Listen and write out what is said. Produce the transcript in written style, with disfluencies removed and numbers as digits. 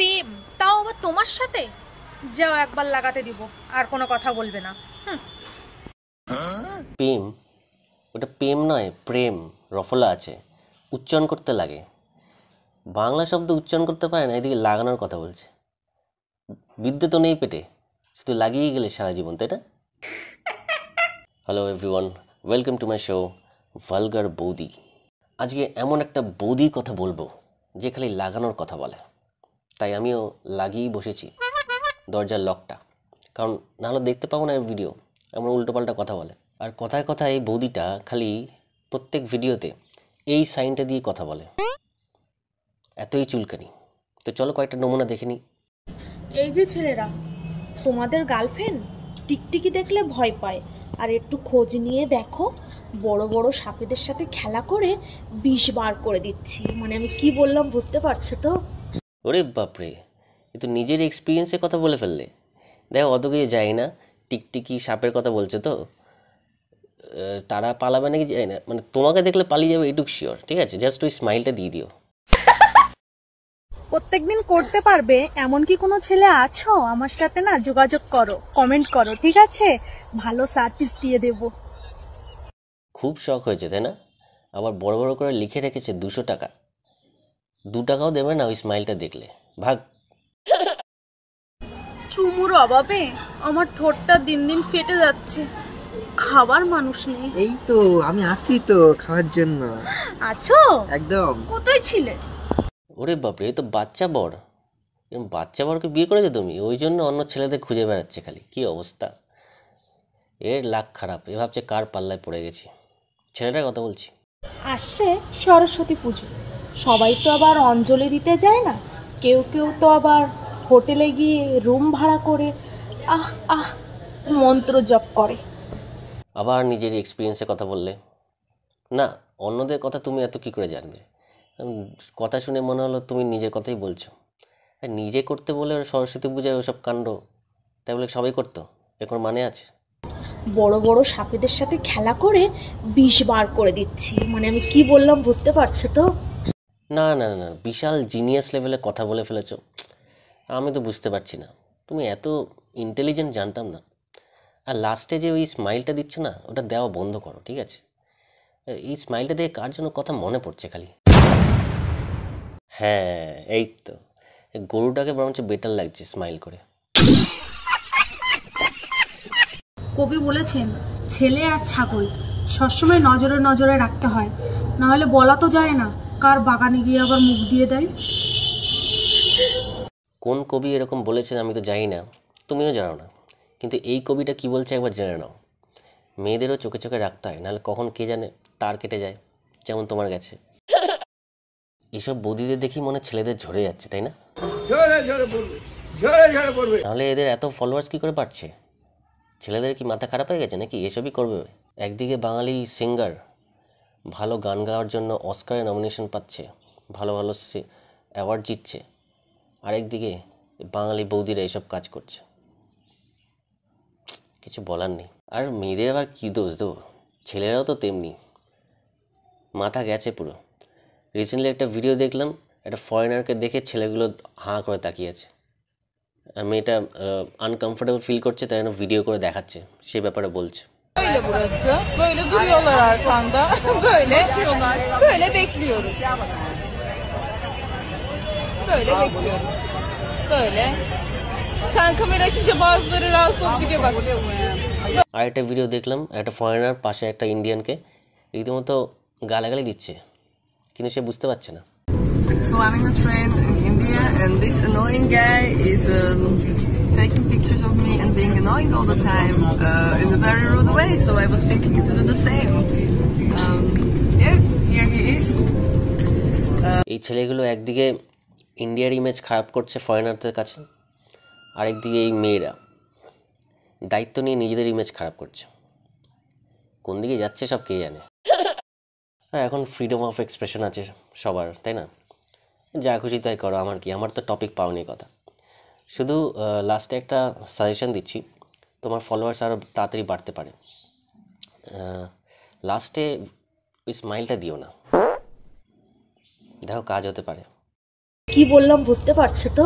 প্রেম, তাও আবার তোমার সাথে। যাও একবার লাগাতে দিব, আর কোনো কথা বলবে না। প্রেম? ওটা প্রেম নয়, প্রেম। রফলা আছে, উচ্চারণ করতে লাগে। বাংলা শব্দ উচ্চারণ করতে পারে না, এদিকে লাগানোর কথা বলছে। বিদ্যে তো নেই পেটে, শুধু লাগিয়েই গেলে সারা জীবন, তাই না? Hello everyone, welcome to my show vulgar বৌদি। আজকে এমন একটা বৌদির কথা বলবো যে খালি লাগানোর কথা বলে। তাই আমিও লাগিয়েই বসেছি দরজার লকটা, কারণ নাহলে দেখতে পাবো না এর ভিডিও। এমন উল্টোপাল্টা কথা বলে, আর কথায় কথায় এই বৌদিটা খালি প্রত্যেক ভিডিওতে এই সাইনটা দিয়ে কথা বলে, এতই চুলকানি। তো চলো কয়েকটা নমুনা দেখে নিই। এই যে ছেলেরা, তোমাদের গার্লফ্রেন্ড টিকটিকি দেখলে ভয় পায়, আর একটু খোঁজ নিয়ে দেখো, বড় বড় সাপেদের সাথে খেলা করে বিষ বার করে দিচ্ছি। মানে আমি কি বললাম বুঝতে পারছো তো? ওরে বাপরে, এ তো নিজের এক্সপিরিয়েন্সের কথা বলে ফেললে। দেখো অত কিছু যাই না, টিকটিকি সাপের কথা বলছো তো, তারা পালাবে নাকি যাই না, মানে তোমাকে দেখলে পালিয়ে যাবে এটুক শিওর। ঠিক আছে, জাস্ট ওই স্মাইলটা দিয়ে দিও। প্রত্যেকদিন করতে পারবে এমন কি কোনো ছেলে আছো? আমার সাথে না যোগাযোগ করো, কমেন্ট করো, ঠিক আছে? ভালো সার্ভিস দিয়ে দেবো। খুব শখ হয়েছে তাই না? আবার বড় বড় করে লিখে রেখেছে 200 টাকা। 2 টাকাও দেবে না ওই স্মাইলটা দেখলে। ভাগ। চুমুর অভাবে আমার ঠোঁটটা দিন দিন ফেটে যাচ্ছে, খাবার মানুষ নেই। এই তো আমি আছি তো খাওয়ার জন্য। আছো? একদম। কোথায় ছিলে? ওরে বাপরে, এই তো বাচ্চা বর। এরকম বাচ্চা বরকে বিয়ে করেছো তুমি, ওই জন্য অন্য ছেলেদের খুঁজে বেড়াচ্ছে খালি। কি অবস্থা এর, লাখ খারাপ। এ ভাবছে কার পাল্লায় পড়ে গেছি। ছেলেটার কথা বলছি। আসছে সরস্বতী পুজো, সবাই তো আবার অঞ্জলি দিতে যায় না, কেউ কেউ তো আবার হোটেলে গিয়ে রুম ভাড়া করে আহ আহ মন্ত্র জপ করে। আবার নিজের এক্সপিরিয়েন্সের কথা বললে। না, অন্যদের কথা তুমি এত কি করে জানবে? কথা শুনে মনে হলো তুমি নিজের কথাই বলছো। আর নিজে করতে বলে সরস্বতী পূজায় ওসব কাণ্ড, তাই বলে সবাই করতো, এর কোনো মানে আছে? বড় বড় সাপেদের সাথে খেলা করে বিষ বার করে দিচ্ছি। মানে আমি কি বললাম বুঝতে পারছো তো? না না না, বিশাল জিনিয়াস লেভেলে কথা বলে ফেলেছো। আমি তো বুঝতে পারছি না, তুমি এত ইন্টেলিজেন্ট জানতাম না। আর লাস্টে যে ওই স্মাইলটা দিচ্ছ না, ওটা দেওয়া বন্ধ করো, ঠিক আছে? এই স্মাইলটা দিয়ে কার জন্য কথা মনে পড়ছে খালি। হ্যাঁ, এই তো, এই গরুটাকে বরঞ্চ বেটার লাগছে স্মাইল করে। কবি বলেছেন, ছেলে আর ছাগল সবসময় নজরে নজরে রাখতে হয়, না হলে বলা তো যায় না কার বাগানে গিয়ে আবার মুখ দিয়ে দেয়। কোন কবি এরকম বলেছেন আমি তো জানি না, তুমিও জানো না, কিন্তু এই কবিটা কি বলছে একবার জেনে নাও। মেয়েদেরও চোখে চোখে রাখতে হয়, নাহলে কখন কে জানে তার কেটে যায়, যেমন তোমার গেছে। এসব বৌদিদের দেখি মনে হয় ছেলেদের ঝরে যাচ্ছে, তাই না? নাহলে এদের এত ফলোয়ার্স কি করে পাচ্ছে? ছেলেদের কি মাথা খারাপ হয়ে গেছে নাকি এসবই করবে? একদিকে বাঙালি সিঙ্গার ভালো গান গাওয়ার জন্য অস্কারে নমিনেশন পাচ্ছে, ভালো ভালো অ্যাওয়ার্ড জিতছে, আরেকদিকে বাঙালি বৌদিরা এসব কাজ করছে। কিছু বলার নেই। আর মেয়েদের আবার কী দোষ দো, ছেলেরাও তো তেমনি, মাথা গেছে পুরো। রিসেন্টলি একটা ভিডিও দেখলাম, একটা ফরেনারকে দেখে ছেলেগুলো হাঁ করে তাকিয়েছে, আর মেয়েটা আনকমফোর্টেবল ফিল করছে, তাই জন্য ভিডিও করে দেখাচ্ছে, সে ব্যাপারে বলছে। Böyle burası. Böyle duruyorlar arkanda. Böyle böyle bekliyoruz. Böyle bekliyoruz. Böyle. Sen kamera açınca bazıları rahatsız olup gidiyor bak. আর একটা ভিডিও দেখলাম, একটা ফরেনার পাশে একটা ইন্ডিয়ানকে রীতিমতো গালাগালি দিচ্ছে, কিন্তু সে বুঝতে পারছে না। So I'm in a train in India and this annoying guy is taking pictures of me and being annoying all the time in a very rude way, so I was thinking to do the same. Yes, here he is. এই ছেলেগুলো একদিকে ইন্ডিয়ার image খারাপ করছে ফরেনারদের কাছে, আরেকদিকে এই মেয়েরা দায়িত্ব নিয়ে নিজেদের ইমেজ খারাপ করছে। কোন দিকে যাচ্ছে সব কে জানে। হ্যাঁ, এখন ফ্রিডম অফ এক্সপ্রেশন আছে সবার, তাই না? যা খুশি তাই করো, আমার কি, আমার তো টপিক পাওনি কথা। শুধু লাস্টে একটা সাজেশন দিচ্ছি, তোমার ফলোয়ার্স আরও তাড়াতাড়ি বাড়তে পারে। লাস্টে ওই স্মাইলটা দিও না, দেখো কাজ হতে পারে। কি বললাম বুঝতে পারছো তো?